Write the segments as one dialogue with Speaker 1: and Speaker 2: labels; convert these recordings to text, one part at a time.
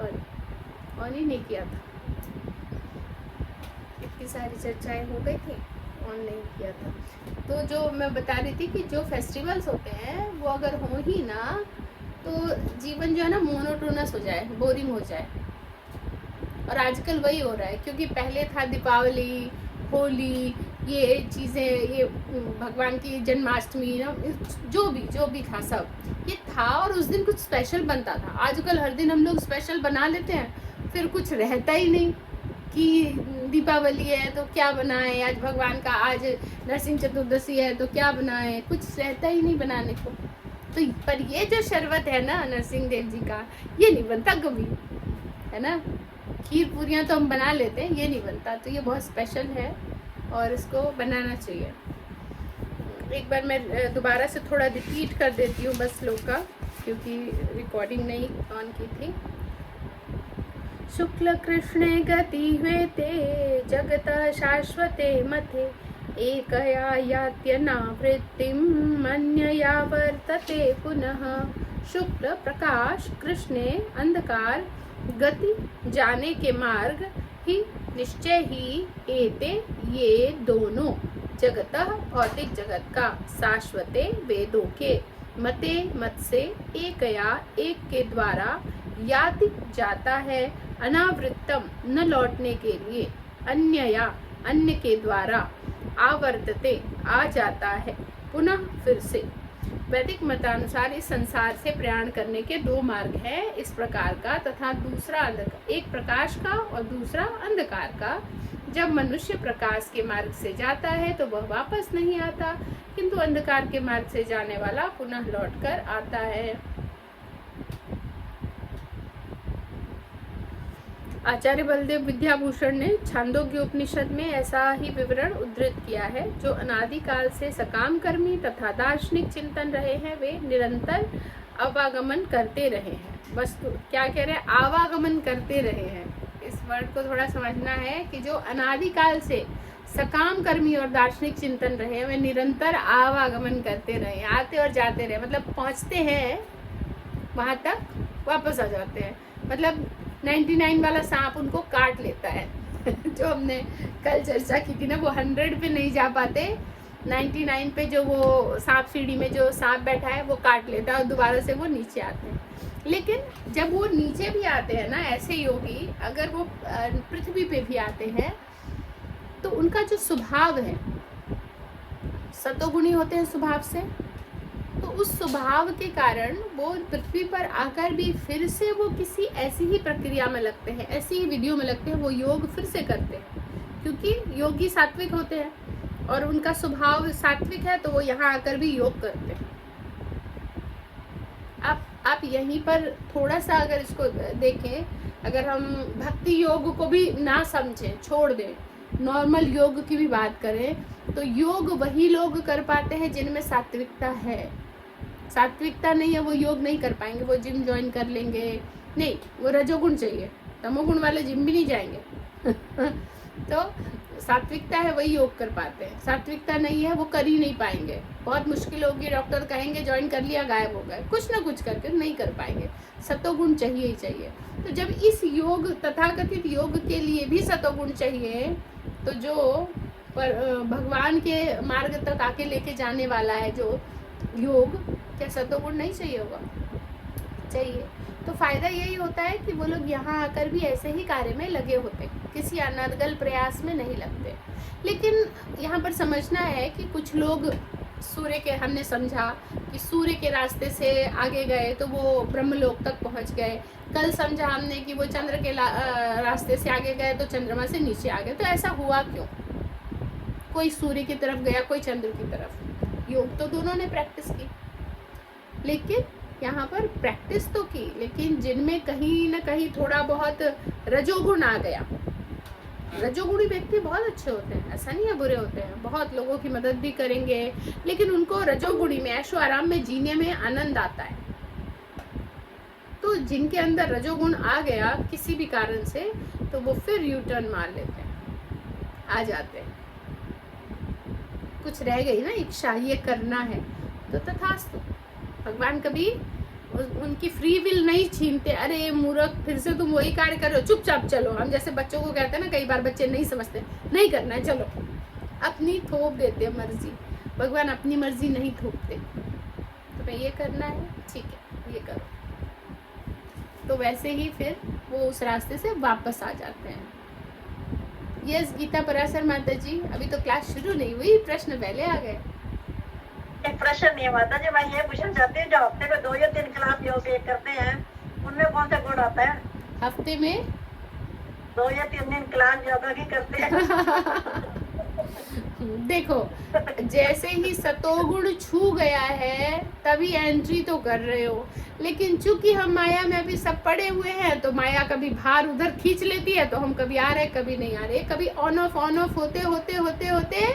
Speaker 1: Sorry, on ही नहीं किया था, इतनी सारी चर्चाएं हो गई थी, ऑन नहीं किया था। तो जो मैं बता रही थी कि जो फेस्टिवल्स होते हैं वो अगर हो ही ना तो जीवन जो है ना मोनोटोनस हो जाए, बोरिंग हो जाए। और आजकल वही हो रहा है, क्योंकि पहले था दीपावली, होली, ये चीज़ें, ये भगवान की जन्माष्टमी ना, जो भी था सब ये था, और उस दिन कुछ स्पेशल बनता था। आजकल हर दिन हम लोग स्पेशल बना लेते हैं, फिर कुछ रहता ही नहीं कि दीपावली है तो क्या बनाएं, आज भगवान का, आज नरसिंह चतुर्दशी है तो क्या बनाएं, कुछ रहता ही नहीं बनाने को। तो पर ये जो शरबत है ना नरसिंह देव जी का, ये नहीं बनता कभी, है ना। खीर पूरियाँ तो हम बना लेते हैं, ये नहीं बनता, तो ये बहुत स्पेशल है और इसको बनाना चाहिए। एक बार मैं दोबारा से थोड़ा रिपीट कर देती हूँ बस श्लोक का, क्योंकि रिकॉर्डिंग नहीं ऑन की थी। शुक्ल कृष्णे गति हुएते जगत शाश्वते मथे, एकया यात्यनावृत्तिं मन्यया वर्तते पुनः। शुक्ल प्रकाश, कृष्णे अंधकार, गति जाने के मार्ग, ही निश्चय ही, एते ये दोनों, जगतः भौतिक जगत का, शाश्वते वेदों के, मते मत से, एकया एक के द्वारा, याति जाता है, अनावृत्तम न लौटने के लिए, अन्यया अन्य के द्वारा, आवर्तते आ जाता है, पुनः फिर से। वैदिक मतानुसार इस संसार से प्रयाण करने के दो मार्ग हैं, इस प्रकार का तथा दूसरा एक प्रकाश का और दूसरा अंधकार का। जब मनुष्य प्रकाश के मार्ग से जाता है तो वह वापस नहीं आता, किंतु अंधकार के मार्ग से जाने वाला पुनः लौटकर आता है। आचार्य बलदेव विद्याभूषण ने छांदोग्य उपनिषद में ऐसा ही विवरण उद्धृत किया है। जो अनादिकाल से सकाम कर्मी तथा दार्शनिक चिंतन रहे हैं, वे निरंतर आवागमन करते रहे हैं। वस्तु क्या कह रहे हैं? आवागमन करते रहे हैं। इस वर्ड को थोड़ा समझना है कि जो अनादिकाल से सकाम कर्मी और दार्शनिक चिंतन रहे हैं, वे निरंतर आवागमन करते रहे, आते और जाते रहे, मतलब पहुंचते हैं वहां तक, वापस आ जाते हैं। मतलब 99 वाला सांप उनको काट लेता है जो हमने कल चर्चा की थी ना, वो 100 पे नहीं जा पाते, 99 पे जो वो सांप सीढ़ी में जो सांप बैठा है वो काट लेता है और दोबारा से वो नीचे आते हैं। लेकिन जब वो नीचे भी आते हैं ना, ऐसे योगी अगर वो पृथ्वी पे भी आते हैं तो उनका जो स्वभाव है, सतोगुणी होते हैं स्वभाव से, तो उस स्वभाव के कारण वो पृथ्वी पर आकर भी फिर से वो किसी ऐसी ही प्रक्रिया में लगते हैं, ऐसी ही विधियों में लगते हैं, वो योग फिर से करते हैं, क्योंकि योगी सात्विक होते हैं और उनका स्वभाव सात्विक है, तो वो यहाँ आकर भी योग करते हैं। आप यहीं पर थोड़ा सा अगर इसको देखें, अगर हम भक्ति योग को भी ना समझें, छोड़ दें, नॉर्मल योग की भी बात करें, तो योग वही लोग कर पाते हैं जिनमें सात्विकता है। सात्विकता नहीं है वो योग नहीं कर पाएंगे, वो जिम ज्वाइन कर लेंगे, नहीं, वो रजोगुण चाहिए, तमोगुण वाले जिम भी नहीं जाएंगे तो सात्विकता है वही योग कर पाते हैं, सात्विकता नहीं है वो कर ही नहीं पाएंगे। बहुत मुश्किल होगी, डॉक्टर कहेंगे ज्वाइन कर लिया, गायब हो गए, कुछ ना कुछ करके नहीं कर पाएंगे, सतोगुण चाहिए ही चाहिए। तो जब इस योग, तथाकथित योग के लिए भी सतोगुण चाहिए, तो जो पर भगवान के मार्ग तक आके लेके जाने वाला है जो योग, क्या सतोगुण नहीं चाहिए होगा? चाहिए। तो फायदा यही होता है कि वो लोग यहाँ आकर भी ऐसे ही कार्य में लगे होते, किसी अनर्गल प्रयास में नहीं लगते। लेकिन यहाँ पर समझना है कि कुछ लोग सूर्य के, हमने समझा कि सूर्य के रास्ते से आगे गए तो वो ब्रह्मलोक तक पहुँच गए। कल समझा हमने कि वो चंद्र के रास्ते से आगे गए तो चंद्रमा से नीचे आ गए। तो ऐसा हुआ क्यों? कोई सूर्य की तरफ गया, कोई चंद्र की तरफ। योग तो दोनों ने प्रैक्टिस की, लेकिन यहाँ पर प्रैक्टिस तो की, लेकिन जिनमें कहीं ना कहीं थोड़ा बहुत रजोगुण आ गया। रजोगुणी व्यक्ति बहुत अच्छे होते हैं, ऐसा नहीं है बुरे होते हैं, बहुत लोगों की मदद भी करेंगे, लेकिन उनको रजोगुणी में, ऐशो आराम में जीने में आनंद आता है। तो जिनके अंदर रजोगुण आ गया किसी भी कारण से, तो वो फिर यू टर्न मार लेते हैं, आ जाते हैं। कुछ रह गई ना इच्छा, ये करना है, तो तथास्तु। भगवान कभी उनकी फ्री विल नहीं छीनते, अरे मूर्ख फिर से तुम वही कार्य कर रहे हो, चुपचाप चलो। हम जैसे बच्चों को कहते हैं ना, कई बार बच्चे नहीं समझते, नहीं करना है चलो, अपनी थोप देते हैं मर्जी। भगवान अपनी मर्जी नहीं थोपते, तुम्हें ये करना है ठीक है ये करो, तो वैसे ही फिर वो उस रास्ते से वापस आ जाते हैं। यस गीता पराशर माता जी, अभी तो क्लास शुरू नहीं हुई, प्रश्न पहले आ गए।
Speaker 2: एक प्रश्न नहीं माता जी, मैं ये पूछना चाहती हूँ, जो हफ्ते में 2 या 3 क्लास योग करते हैं, उनमें कौन सा गुण आता है?
Speaker 1: हफ्ते में
Speaker 2: 2 या 3 दिन क्लास योगा की करते हैं।
Speaker 1: देखो, जैसे ही सतोगुण छू गया है तभी एंट्री तो कर रहे हो, लेकिन चूंकि हम माया में अभी सब पड़े हुए हैं, तो माया कभी भार उधर खींच लेती है, तो हम कभी आ रहे कभी नहीं आ रहे, कभी ऑन ऑफ होते होते होते होते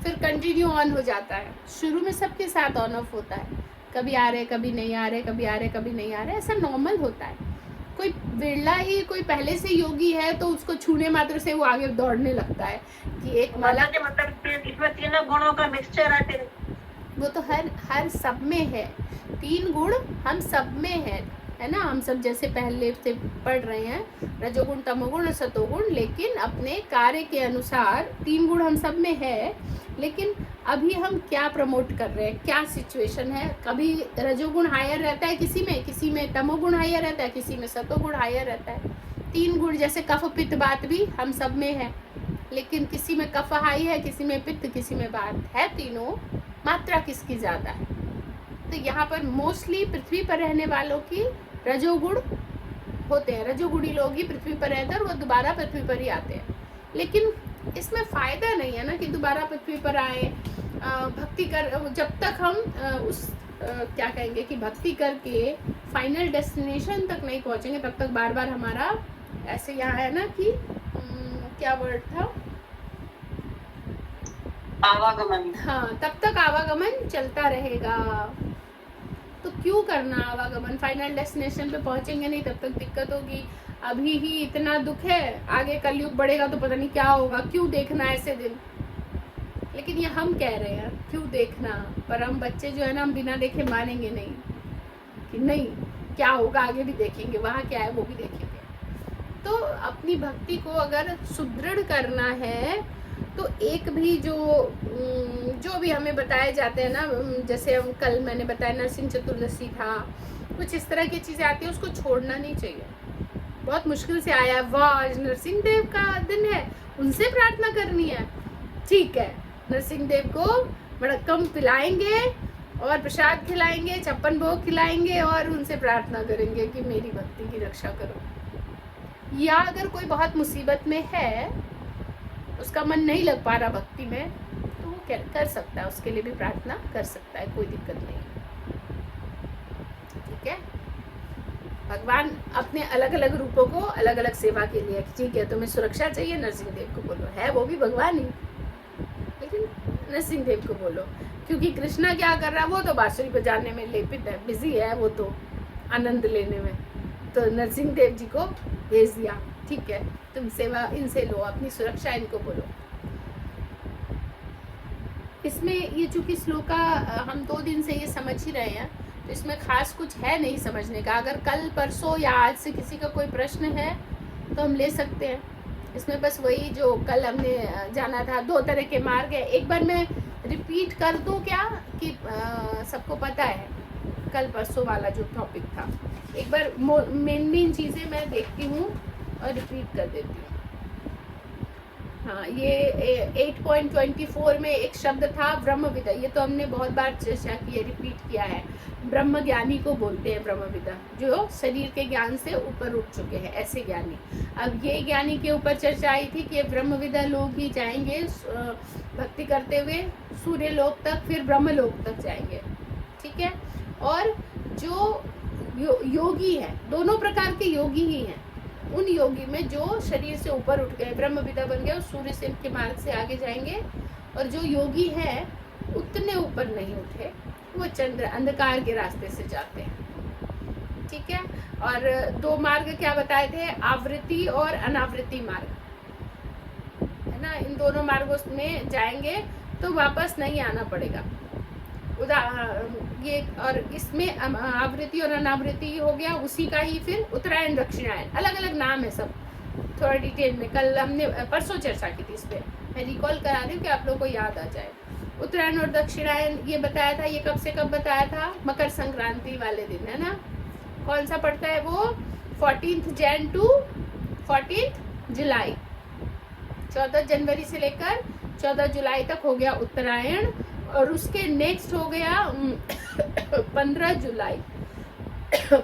Speaker 1: फिर कंटिन्यू ऑन हो जाता है। शुरू में सबके साथ ऑन ऑफ होता है, कभी आ रहे कभी नहीं आ रहे, कभी आ रहे कभी नहीं आ रहे, ऐसा नॉर्मल होता है। कोई बिरला ही कोई पहले से योगी है तो उसको छूने मात्र से वो आगे दौड़ने लगता है कि एक माला
Speaker 2: के मतलब इसमें तीनों गुणों का मिक्सचर है।
Speaker 1: वो तो हर सब में है, 3 गुण हम सब में है ना। हम सब जैसे पहले से पढ़ रहे हैं, रजोगुण तमोगुण और सतोगुण, लेकिन अपने कार्य के अनुसार 3 गुण हम सब में है। लेकिन अभी हम क्या प्रमोट कर रहे हैं, क्या सिचुएशन है, कभी रजोगुण हायर रहता है किसी में तमोगुण हायर रहता है, किसी में सतोगुण हायर रहता है। 3 गुण जैसे कफ पित्त बात भी हम सब में है, लेकिन किसी में कफ हाई है, किसी में पित्त, किसी में बात है, तीनों मात्रा किसकी ज्यादा है। तो यहाँ पर मोस्टली पृथ्वी पर रहने वालों की रजोगुण होते हैं, रजोगुणी लोग ही पृथ्वी पर रहते हैं और वो दोबारा पृथ्वी पर ही आते हैं। लेकिन इसमें फायदा नहीं है ना कि दोबारा पृथ्वी पर आए, भक्ति कर, जब तक हम क्या कहेंगे कि भक्ति करके फाइनल डेस्टिनेशन तक नहीं पहुंचेंगे, तब तक बार बार हमारा ऐसे यहाँ है ना कि क्या वर्ड था,
Speaker 2: आवागमन।
Speaker 1: हाँ, तब तक आवागमन चलता रहेगा। तो क्यों करना आवागमन, फाइनल डेस्टिनेशन पे पहुंचेंगे नहीं तब तक दिक्कत होगी। अभी ही इतना दुख है, आगे कलयुग बढ़ेगा तो पता नहीं क्या होगा, क्यों देखना ऐसे दिन। लेकिन ये हम कह रहे हैं क्यों देखना, पर हम बच्चे जो है ना, हम बिना देखे मानेंगे नहीं कि नहीं क्या होगा, आगे भी देखेंगे, वहाँ क्या है वो भी देखेंगे। तो अपनी भक्ति को अगर सुदृढ़ करना है तो एक भी जो भी हमें बताए जाते हैं ना, जैसे हम कल मैंने बताया नरसिंह चतुर्दशी था, कुछ इस तरह की चीज़ें आती है, उसको छोड़ना नहीं चाहिए। बहुत मुश्किल से आया, वाह आज नरसिंह देव का दिन है, उनसे प्रार्थना करनी है, ठीक है, नरसिंह देव को बड़कम पिलाएंगे और प्रसाद खिलाएंगे, 56 भोग खिलाएंगे और उनसे प्रार्थना करेंगे कि मेरी भक्ति की रक्षा करो। या अगर कोई बहुत मुसीबत में है, उसका मन नहीं लग पा रहा भक्ति में, तो वो कर सकता है, उसके लिए भी प्रार्थना कर सकता है, कोई दिक्कत नहीं, ठीक है। भगवान अपने अलग अलग रूपों को अलग अलग सेवा के लिए, ठीक है, तुम्हें सुरक्षा चाहिए, नरसिंह देव को बोलो, है वो भी भगवान ही, लेकिन नरसिंह देव को बोलो, क्योंकि कृष्णा क्या कर रहा है, वो तो बांसुरी बजाने में लेपित है, बिजी है, वो तो आनंद लेने में, तो नरसिंह देव जी को भेज दिया, ठीक है, तुम सेवा इनसे लो, अपनी सुरक्षा इनको बोलो। इसमें ये चूंकि श्लोका हम 2 दिन से ये समझ ही रहे हैं, तो इसमें खास कुछ है नहीं समझने का। अगर कल परसों या आज से किसी का कोई प्रश्न है तो हम ले सकते हैं। इसमें बस वही जो कल हमने जाना था, 2 तरह के मार्ग है। एक बार मैं रिपीट कर दूं क्या कि सबको पता है कल परसों वाला जो टॉपिक था, एक बार मेन चीज़ें मैं देखती हूँ और रिपीट कर देती हूँ। हाँ, ये 8.24 में एक शब्द था ब्रह्मविदा, ये तो हमने बहुत बार चर्चा की है, रिपीट किया है। ब्रह्म ज्ञानी को बोलते हैं ब्रह्मविदा, जो शरीर के ज्ञान से ऊपर उठ चुके हैं, ऐसे ज्ञानी। अब ये ज्ञानी के ऊपर चर्चा आई थी कि ब्रह्मविदा लोग ही जाएंगे भक्ति करते हुए सूर्य लोक तक, फिर ब्रह्म लोक तक जाएंगे, ठीक है। और जो योगी है, दोनों प्रकार के योगी ही हैं, उन योगी में जो शरीर से ऊपर उठ गए, ब्रह्मविदा बन गए और सूर्य से के मार्ग से आगे जाएंगे, और जो योगी है उतने ऊपर नहीं उठे, वो चंद्र अंधकार के रास्ते से जाते हैं, ठीक है। और 2 मार्ग क्या बताए थे, आवृत्ति और अनावृत्ति मार्ग, है ना। इन दोनों मार्गों में जाएंगे तो वापस नहीं आना पड़ेगा। ये, और इसमें आवृत्ति और अनावृत्ति हो गया उसी का ही। फिर उत्तरायण दक्षिणायन, अलग अलग नाम है सब, थोड़ा डिटेल में कल हमने परसों चर्चा की थी इस पर, मैं रिकॉल करा रही हूँ कि आप लोगों को याद आ जाए। उत्तरायण और दक्षिणायन ये बताया था, ये कब से कब बताया था, मकर संक्रांति वाले दिन, है ना। कौन सा पड़ता है वो, 14 जैन टू 14 जुलाई, 14 जनवरी से लेकर 14 जुलाई तक हो गया उत्तरायण, और उसके नेक्स्ट हो गया 15 जुलाई।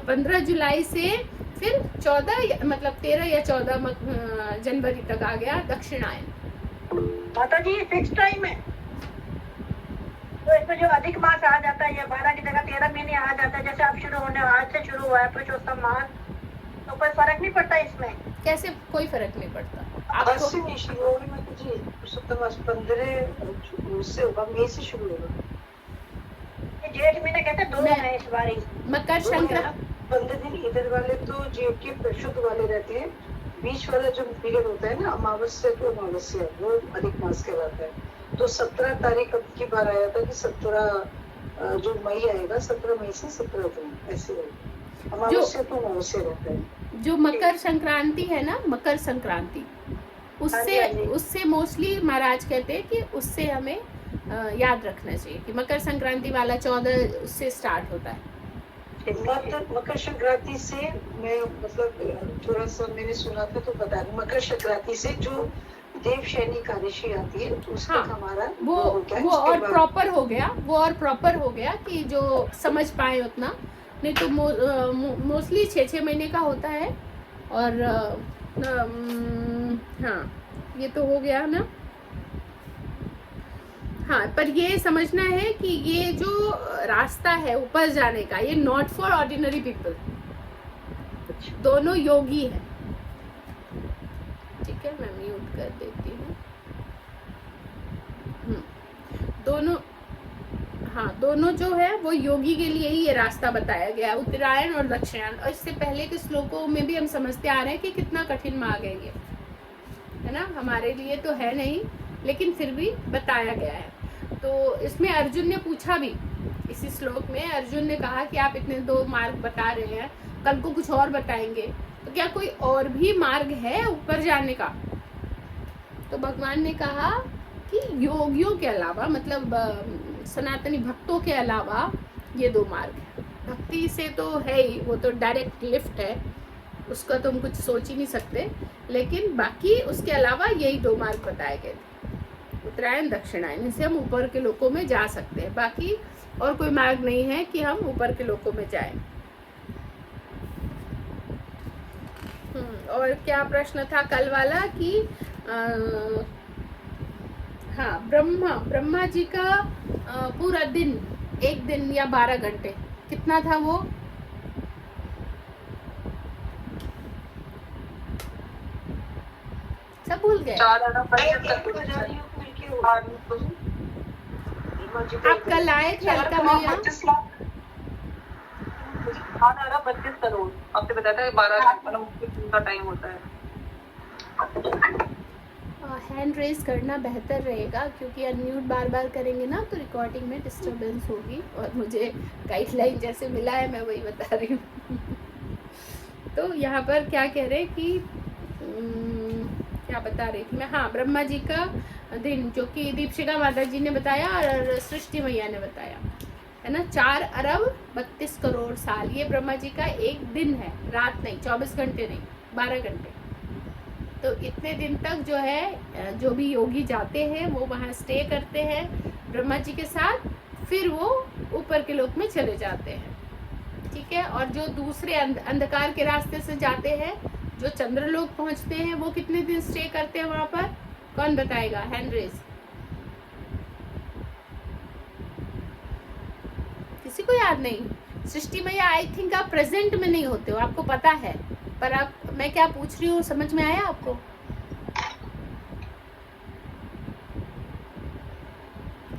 Speaker 1: 15 जुलाई से फिर 14 मतलब 13 या 14 जनवरी तक आ गया दक्षिणायन।
Speaker 2: माता जी फिक्स टाइम है, तो इसमें जो अधिक मास आ जाता है, ये 12 की जगह 13 महीने आ जाता है, जैसे अब शुरू होने, आज से शुरू हुआ है पुरुषोत्तम मास, तो कोई फर्क नहीं पड़ता इसमें?
Speaker 1: कैसे कोई फर्क नहीं पड़ता
Speaker 3: आज
Speaker 1: आपको?
Speaker 3: से नहीं शुरू होगी माता जी, पुरुषोत्तम मास 15 से होगा, मई से शुरू होगा।
Speaker 2: ये जेठ महीने कहते हैं 2 है इस बारी।
Speaker 1: मकर संक्रांति
Speaker 3: 15 दिन इधर वाले तो जेठ के शुद्ध वाले रहते हैं, बीच वाला जो पीरियड होता है ना अमावस्या टू अमावस्या, वो अधिक मास कहलाता है। तो 17 तारीख अब की बार आया था कि 17 जो मई आएगा, 17 मई से 17 जून ऐसे रहेगा, अमावस्या टू अमावस्या रहता है।
Speaker 1: जो मकर संक्रांति है ना, मकर संक्रांति, उससे
Speaker 2: हाँ जी।
Speaker 1: उससे मोस्टली महाराज कहते हैं कि उससे हमें याद रखना चाहिए कि मकर संक्रांति वाला 14 उससे स्टार्ट होता है।
Speaker 3: मकर संक्रांति से मैं मतलब थोड़ा सा मैंने सुना था तो बता दूं, मकर संक्रांति से जो देवशैनी एकादशी आती है तो उसका
Speaker 1: हाँ,
Speaker 3: हमारा
Speaker 1: वो
Speaker 3: होता है।
Speaker 1: वो
Speaker 3: उसके
Speaker 1: और
Speaker 3: बाद
Speaker 1: प्रॉपर हो गया, वो और प्रॉपर हो गया कि जो समझ पाए उतना, नहीं तो मोस्टली 6-6 महीने का होता है। और हाँ ये तो हो गया ना। हाँ, पर ये समझना है कि ये जो रास्ता है ऊपर जाने का, ये नॉट फॉर ऑर्डिनरी पीपल, दोनों योगी है। ठीक है, मैं म्यूट कर देती हूँ। दोनों, हाँ दोनों जो है वो योगी के लिए ही ये रास्ता बताया गया, उत्तरायण और दक्षिणायन। और इससे पहले के श्लोकों में भी हम समझते आ रहे हैं कि कितना कठिन मार्ग है ये, है ना। हमारे लिए तो है नहीं, लेकिन फिर भी बताया गया है। तो इसमें अर्जुन ने पूछा भी, इसी श्लोक में अर्जुन ने कहा कि आप इतने 2 मार्ग बता रहे हैं, कल को कुछ और बताएंगे, तो क्या कोई और भी मार्ग है ऊपर जाने का? तो भगवान ने कहा कि योगियों के अलावा, मतलब सनातनी भक्तों के अलावा ये 2 मार्ग है। भक्ति से तो है ही, वो तो डायरेक्ट लिफ्ट है, उसका तो हम कुछ सोच ही नहीं सकते, लेकिन बाकी उसके अलावा यही 2 मार्ग बताए गए थे, उत्तरायण दक्षिणायन। इससे हम ऊपर के लोकों में जा सकते हैं, बाकी और कोई मार्ग नहीं है कि हम ऊपर के लोकों में जाएं। और क्या प्रश्न था कल वाला कि हाँ, ब्रह्मा जी का पूरा दिन, 1 दिन या 12 घंटे कितना था वो? सब भूल गए। आप कल आए थे अलका मैया?
Speaker 4: 32 करोड़ आपने बताया था 12 मतलब का टाइम होता है।
Speaker 1: हैंड रेज करना बेहतर रहेगा, क्योंकि अनम्यूट बार बार करेंगे ना तो रिकॉर्डिंग में डिस्टरबेंस होगी, और मुझे गाइडलाइन जैसे मिला है मैं वही बता रही हूँ। तो यहाँ पर क्या कह रहे हैं कि क्या बता रही थी मैं, हाँ ब्रह्मा जी का दिन, जो कि दीपशिका माता जी ने बताया और सृष्टि मैया ने बताया, है ना। 4 अरब 32 करोड़ साल ये ब्रह्मा जी का एक दिन है, रात नहीं, 24 घंटे नहीं, 12 घंटे। तो इतने दिन तक जो है, जो भी योगी जाते हैं वो वहाँ स्टे करते हैं ब्रह्मा जी के साथ, फिर वो ऊपर के लोक में चले जाते हैं। ठीक है, और जो दूसरे अंधकार के रास्ते से जाते हैं, जो चंद्रलोक पहुंचते हैं, वो कितने दिन स्टे करते हैं वहां पर? कौन बताएगा? Hand raise. किसी को याद नहीं? सृष्टि मैया आई थिंक आप प्रेजेंट में नहीं होते हो, आपको पता है, पर आप, मैं क्या पूछ रही हूँ समझ में आया आपको?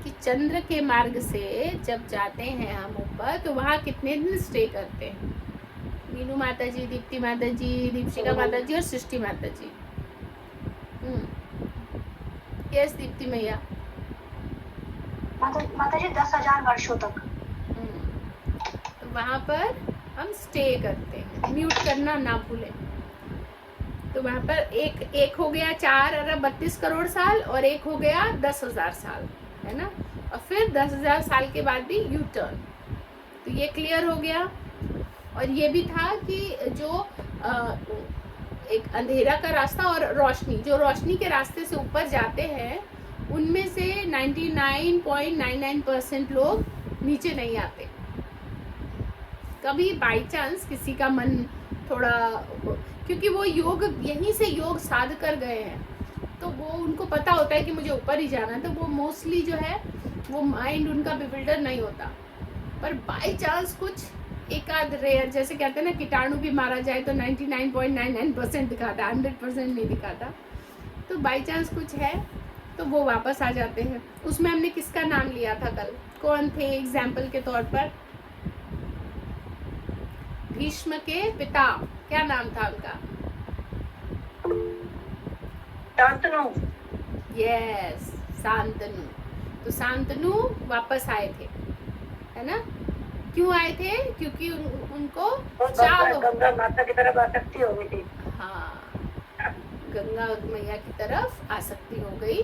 Speaker 1: कि चंद्र के मार्ग से जब जाते हैं हम ऊपर, तो वहाँ कितने दिन स्टे करते हैं? मीनू माता जी, दीप्ति माता जी, दीपशिका माता जी और सृष्टि माता जी। यस दीप्ति मैया।
Speaker 5: माता जी 10,000 वर्षों तक।
Speaker 1: वहाँ पर हम स्टे करते हैं। म्यूट करना ना भूलें। तो वहाँ पर एक हो गया 4 अरब 32 करोड़ साल और एक हो गया 10,000 साल, है ना। और फिर 10,000 साल के बाद भी यू टर्न। तो ये क्लियर हो गया। और ये भी था कि जो एक अंधेरा का रास्ता और रोशनी, जो रोशनी के रास्ते से ऊपर जाते हैं उनमें से 99.99% लोग नीचे नहीं आते। कभी बाई चांस किसी का मन थोड़ा, क्योंकि वो योग यहीं से योग साध कर गए हैं, तो वो उनको पता होता है कि मुझे ऊपर ही जाना है, तो वो मोस्टली जो है वो माइंड उनका बिविल्डर नहीं होता। पर बाई चांस कुछ एक आध रेयर, जैसे कहते हैं ना कीटाणु भी मारा जाए तो 99.99% दिखाता, 100% नहीं दिखाता। तो बाई चांस कुछ है तो वो वापस आ जाते हैं। उसमें हमने किसका नाम लिया था कल, कौन थे एग्जाम्पल के तौर पर? भीष्म के पिता, क्या नाम था उनका?
Speaker 2: शांतनु।
Speaker 1: यस, शांतनु। तो शांतनु वापस आए थे, है ना। क्यों आए थे? क्योंकि उनको
Speaker 2: गंगा माता की तरफ आसक्ति हो गई थी।
Speaker 1: हाँ, गंगा मैया की तरफ आसक्ति हो गई,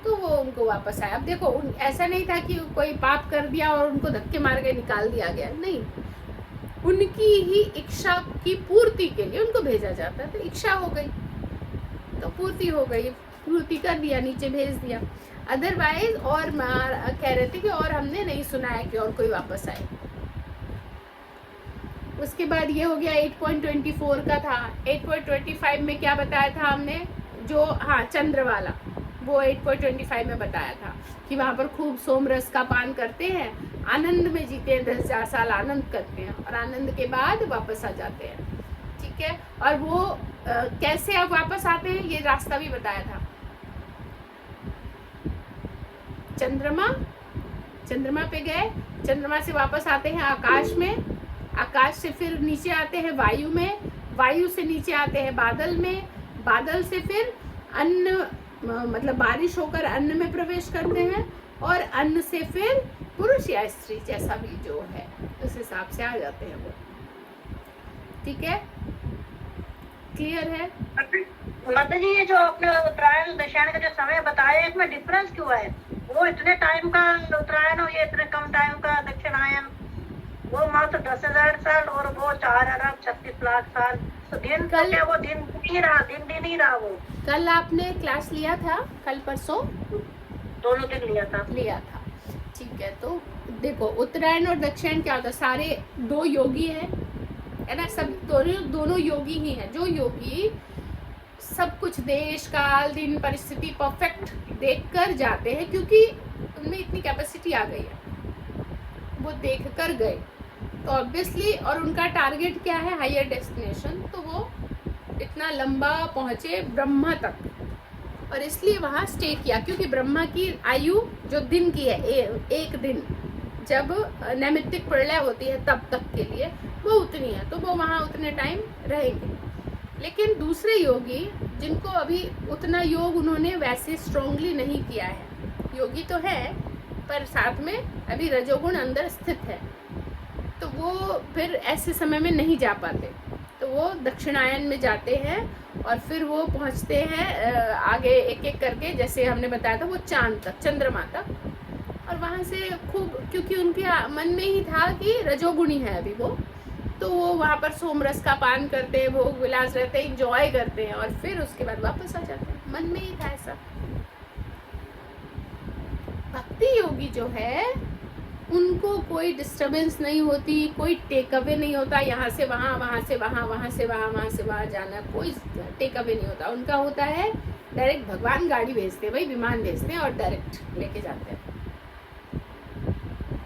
Speaker 1: तो वो उनको वापस आया। अब देखो ऐसा नहीं था कि कोई पाप कर दिया और उनको धक्के मार के निकाल दिया गया, नहीं। उनकी ही इच्छा की पूर्ति के लिए उनको भेजा जाता, तो इच्छा हो गई तो पूर्ति हो गई, पूर्ति कर दिया, नीचे भेज दिया। अदरवाइज और कह रहे थे कि और हमने नहीं सुना है कि और कोई वापस आए। उसके बाद ये हो गया 8.24 का था। 8.25 में क्या बताया था हमने? जो हाँ चंद्र वाला, वो 8.25 में बताया था कि वहाँ पर खूब सोमरस का पान करते हैं, आनंद में जीते हैं, 10,000 साल आनंद करते हैं और आनंद के बाद वापस आ जाते हैं। ठीक है। और वो कैसे अब वापस आते हैं ये रास्ता भी बताया था। चंद्रमा पे गए, चंद्रमा से वापस आते हैं आकाश में, आकाश से फिर नीचे आते हैं वायु में, वायु से नीचे आते हैं बादल में, बादल से फिर अन्न, मतलब बारिश होकर अन्न में प्रवेश करते हैं, और अन्न से फिर पुरुष या स्त्री जैसा भी जो है उस हिसाब से आ जाते हैं वो। ठीक है, क्लियर है?
Speaker 2: माता जी ये जो आपने उत्तरायण दक्षिण का जो समय बताया, इसमें डिफरेंस क्यों है? वो इतने टाइम का उत्तरायण और ये इतने कम टाइम का दक्षिणायन, वो मात्र 10,000 साल और वो 4 अरब 36 लाख साल। तो दिन
Speaker 1: कल
Speaker 2: क्या वो दिन ही रहा, दिन ही रहा वो।
Speaker 1: कल आपने क्लास लिया था, कल परसों
Speaker 2: दोनों दिन लिया था।
Speaker 1: ठीक है। तो देखो उत्तरायण और दक्षिण क्या होता है, सारे दो योगी हैं, है ना। सब दोनों योगी ही हैं। जो योगी सब कुछ देश काल दिन परिस्थिति परफेक्ट देखकर जाते हैं, क्योंकि उनमें इतनी कैपेसिटी आ गई है, वो देख कर गए, तो ऑब्वियसली, और उनका टारगेट क्या है? Higher destination. तो वो इतना लंबा पहुंचे ब्रह्मा तक, और इसलिए वहाँ स्टे किया, क्योंकि ब्रह्मा की आयु जो दिन की है, एक दिन जब नैमित्तिक प्रलय होती है तब तक के लिए वो उतनी है, तो वो वहाँ उतने टाइम रहेंगे। लेकिन दूसरे योगी जिनको अभी उतना योग उन्होंने वैसे स्ट्रांगली नहीं किया है, योगी तो है पर साथ में अभी रजोगुण अंदर स्थित है, तो वो फिर ऐसे समय में नहीं जा पाते, तो वो दक्षिणायन में जाते हैं और फिर वो पहुंचते हैं आगे एक एक करके, जैसे हमने बताया था वो चांद तक, चंद्रमा तक, और वहाँ से खूब, क्योंकि उनके मन में ही था कि रजोगुणी है अभी वो, तो वो वहाँ पर सोमरस का पान करते हैं, भोग विलास रहते हैं, इंजॉय करते हैं, और फिर उसके बाद वापस आ जाते हैं। मन में ही था ऐसा। भक्ति योगी जो है उनको कोई डिस्टरबेंस नहीं होती, कोई टेक अवे नहीं होता, यहाँ से वहाँ, वहाँ से वहाँ, वहाँ से वहाँ, वहाँ से वहाँ जाना, कोई टेक अवे नहीं होता। उनका होता है डायरेक्ट, भगवान गाड़ी भेजते हैं, भाई विमान भेजते हैं और डायरेक्ट लेके जाते हैं।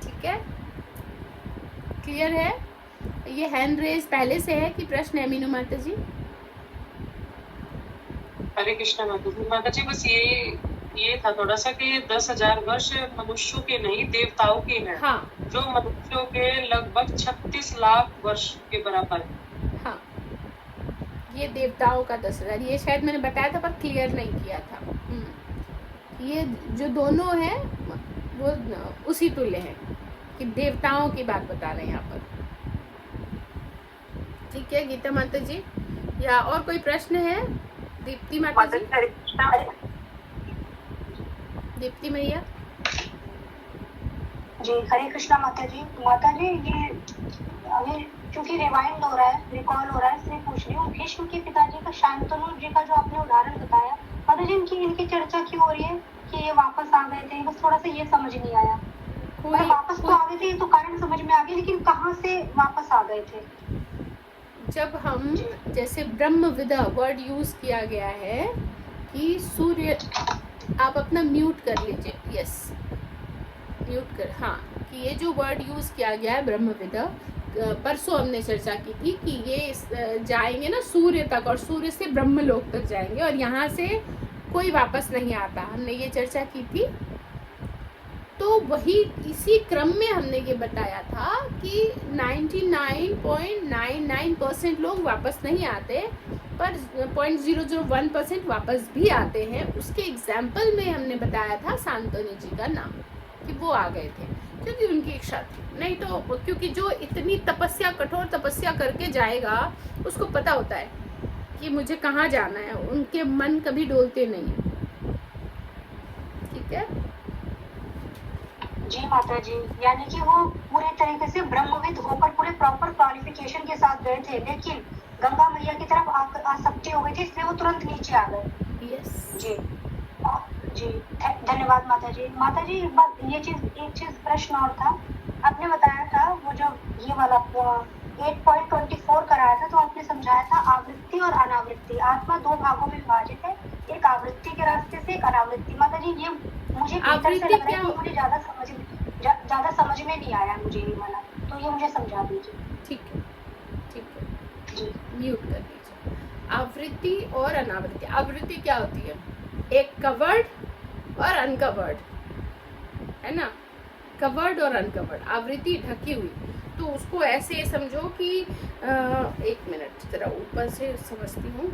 Speaker 1: ठीक है, क्लियर है? ये हैंड रेज पहले से है कि प्रश्न है मीनू माता जी?
Speaker 4: हरे कृष्णा माता जी, बस ये था थोड़ा सा कि 10,000 वर्ष मनुष्यों के नहीं देवताओं के हैं।
Speaker 1: हाँ,
Speaker 4: जो मनुष्यों के लगभग 36 लाख वर्ष के बराबर है।
Speaker 1: हाँ, ये देवताओं का 10,000, ये शायद मैंने बताया था पर क्लियर नहीं किया था। ये जो दोनों हैं वो उसी तुल्य है कि देवताओं की बात बता रहे हैं यहाँ पर। ठीक है गीता माता जी, या और कोई प्रश्न है? दीप्ति माता
Speaker 4: माता
Speaker 1: जी,
Speaker 4: जी हरे कृष्णा।
Speaker 1: दीप्ति मैया।
Speaker 2: जी हरे कृष्णा माता जी। माता जी ये अभी क्योंकि रिवाइंड हो रहा है, रिकॉल हो रहा है, इसलिए पूछ रही हूँ, भीष्म के पिताजी का शांतनु जी का जो आपने उदाहरण बताया, माता जी इनकी चर्चा क्यों हो रही है कि ये वापस आ गए थे? बस थोड़ा सा ये समझ नहीं आया।
Speaker 1: कोई
Speaker 2: वापस तो आ गए थे, ये तो कारण समझ में आ गया, लेकिन कहाँ से वापस आ गए थे?
Speaker 1: जब हम जैसे ब्रह्म विदा वर्ड यूज किया गया है कि सूर्य, आप अपना म्यूट कर लीजिए, यस म्यूट कर, हाँ, कि ये जो वर्ड यूज किया गया है ब्रह्म विदा, परसों हमने चर्चा की थी कि ये जाएंगे ना सूर्य तक और सूर्य से ब्रह्मलोक तक जाएंगे और यहाँ से कोई वापस नहीं आता, हमने ये चर्चा की थी। तो वही इसी क्रम में हमने ये बताया था कि 99.99% लोग वापस नहीं आते, पर 0.001% वापस भी आते हैं। उसके एग्जाम्पल में हमने बताया था शांतनु जी का नाम, कि वो आ गए थे क्योंकि उनकी इच्छा थी, नहीं तो क्योंकि जो इतनी तपस्या, कठोर तपस्या करके जाएगा उसको पता होता है कि मुझे कहाँ जाना है, उनके मन कभी डोलते नहीं। ठीक है
Speaker 2: जी माता जी, यानी कि वो पूरे तरीके से ब्रह्मविद होकर पूरे प्रॉपर क्वालिफिकेशन के साथ गए थे, लेकिन गंगा मैया की तरफ आसक्ति हो गई थी, इसलिए वो तुरंत नीचे आ गए।
Speaker 1: यस
Speaker 2: जी जी धन्यवाद माता जी। माता जी एक चीज प्रश्न और था, आपने बताया था वो जो ये वाला 8.24 कराया था, तो आपने समझाया था आवृत्ति और अनावृत्ति, आत्मा दो भागों में विभाजित है, एक आवृत्ति के रास्ते से, एक अनावृत्ति। माता जी ये मुझे भीतर से लग रहा है कि मुझे ज्यादा समझ में नहीं आया मुझे ये वाला, तो ये मुझे समझा दीजिए।
Speaker 1: ठीक है
Speaker 2: जी
Speaker 1: म्यूट कर दीजिए। आवृत्ति और अनावृत्ति, आवृत्ति क्या होती है? एक कवर्ड और अनकवर्ड, है ना, कवर्ड और अनकवर्ड, आवृत्ति ढकी हुई। तो उसको ऐसे समझो कि एक मिनट जरा ऊपर से समझती हूँ।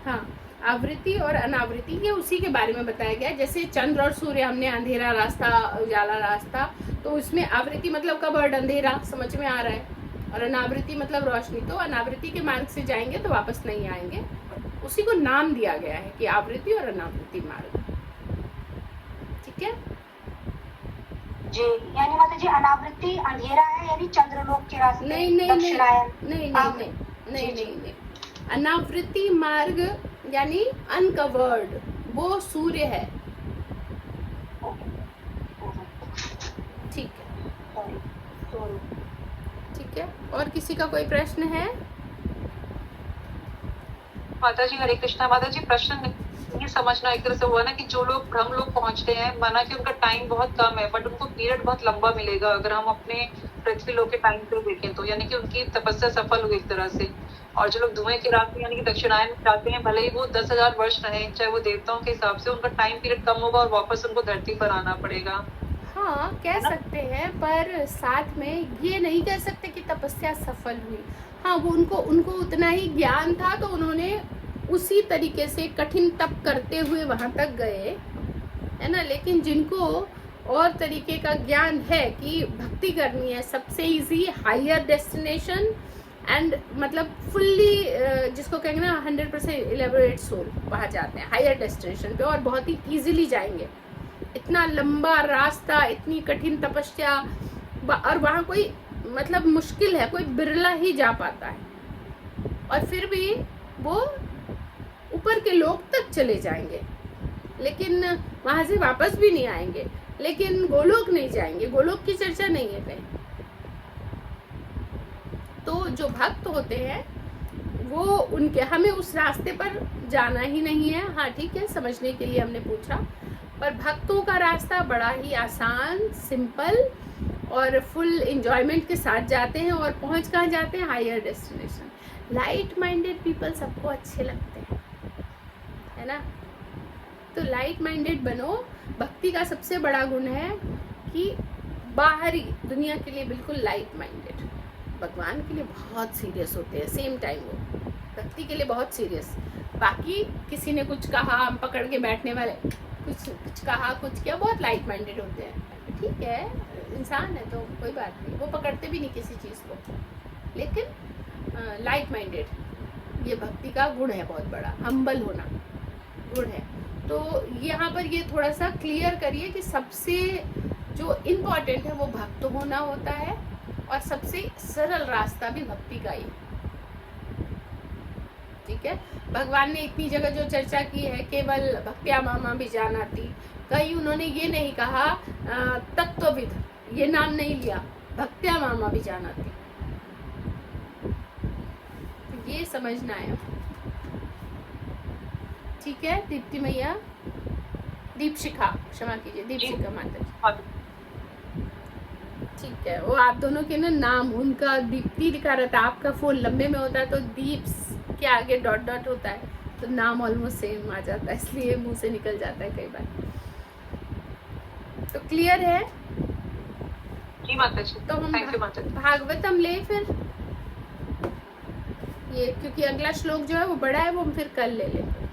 Speaker 1: हाँ, आवृत्ति और अनावृत्ति ये उसी के बारे में बताया गया। जैसे चंद्र और सूर्य, हमने अंधेरा रास्ता, उजाला रास्ता, तो उसमें आवृत्ति मतलब कवर्ड, अंधेरा, समझ में आ रहा है, और अनावृत्ति मतलब रोशनी। तो अनावृत्ति के मार्ग से जाएंगे तो वापस नहीं आएंगे, उसी को नाम दिया गया है कि आवृत्ति और अनावृत्ति मार्ग। ठीक है
Speaker 2: जी, यानी माता जी अनावृत्ति अंधेरा है, यानी चंद्रलोक के रास्ते,
Speaker 1: नहीं नहीं
Speaker 2: दक्षिणायन।
Speaker 1: नहीं नहीं नहीं नहीं नहीं नहीं, अनावृत्ति मार्ग यानी अनकवर्ड, वो सूर्य है। ठीक है ठीक है, और किसी का कोई प्रश्न है?
Speaker 4: माता जी हरे कृष्णा। माता जी प्रश्न ये समझना एक तरह से हुआ ना कि जो लोग ब्रह्म लोग पहुंचते हैं, माना कि उनका टाइम बहुत कम है, बट उनको पीरियड बहुत लंबा मिलेगा अगर हम अपने पृथ्वी लोक के टाइम पे देखें तो, यानी कि उनकी तपस्या सफल हुई एक तरह से। और जो लोग धुएं के रास्ते यानी कि दक्षिणायन में जाते हैं, भले ही वो 10,000 वर्ष रहें, चाहे वो देवताओं के हिसाब से उनका टाइम पीरियड कम होगा और वापस उनको धरती पर आना पड़ेगा।
Speaker 1: हाँ कह सकते हैं, पर साथ में ये नहीं कह सकते कि तपस्या सफल हुई। हाँ, वो उनको उतना ही ज्ञान था तो उन्होंने उसी तरीके से कठिन तप करते हुए वहां तक गए, है ना। लेकिन जिनको और तरीके का ज्ञान है कि भक्ति करनी है, सबसे इजी हायर डेस्टिनेशन एंड मतलब फुल्ली जिसको कहेंगे ना 100% इलेबोरेट सोल, वहां जाते हैं हायर डेस्टिनेशन पे और बहुत ही इजीली जाएंगे। इतना लंबा रास्ता, इतनी कठिन तपस्या, और वहां कोई मतलब मुश्किल है, कोई बिरला ही जा पाता है, और फिर भी वो ऊपर के लोक तक चले जाएंगे, लेकिन वहां से वापस भी नहीं आएंगे। लेकिन गोलोक नहीं जाएंगे, गोलोक की चर्चा नहीं है कहीं। तो जो भक्त होते हैं वो उनके, हमें उस रास्ते पर जाना ही नहीं है। हाँ ठीक है, समझने के लिए हमने पूछा, पर भक्तों का रास्ता बड़ा ही आसान, सिंपल और फुल एंजॉयमेंट के साथ जाते हैं, और पहुंच कहाँ जाते हैं? Higher destination. Light minded people सबको अच्छे लगते हैं, है ना। तो लाइट माइंडेड बनो। भक्ति का सबसे बड़ा गुण है कि बाहरी दुनिया के लिए बिल्कुल लाइट माइंडेड, भगवान के लिए बहुत सीरियस होते हैं, सेम टाइम वो भक्ति के लिए बहुत सीरियस। बाकी किसी ने कुछ कहा, हम पकड़ के बैठने वाले कुछ कहा, कुछ किया, बहुत लाइट माइंडेड होते हैं। ठीक है, इंसान है तो कोई बात नहीं, वो पकड़ते भी नहीं किसी चीज़ को, लेकिन लाइट माइंडेड ये भक्ति का गुण है, बहुत बड़ा हम्बल होना गुण है। तो यहाँ पर ये थोड़ा सा क्लियर करिए कि सबसे जो इम्पोर्टेंट है वो भक्त होना होता है, और सबसे सरल रास्ता भी भक्ति का ही है। ठीक है, भगवान ने इतनी जगह जो चर्चा की है केवल भक्त्या मामा भी जानाती, कहीं उन्होंने ये नहीं कहा तत्वविद, ये नाम नहीं लिया, भक्त्या मामा भी जानाती। तो ये समझना है। ठीक है दीप्ति मैया, दीपशिखा, क्षमा कीजिए, दीपशिखा माता जी। ठीक है, वो आप दोनों के ना नाम, उनका दीप्ति लिखा रहता है, आपका फोन लंबे में होता है तो दीप के आगे डॉट डॉट होता है, तो नाम ऑलमोस्ट सेम आ जाता है, इसलिए मुंह से निकल जाता है कई बार। तो क्लियर है?
Speaker 4: जी माता जी,
Speaker 1: तो हम
Speaker 4: थैंक यू माता जी।
Speaker 1: भागवतम ले फिर, ये क्योंकि अगला श्लोक जो है वो बड़ा है, वो हम फिर कल ले लेंगे।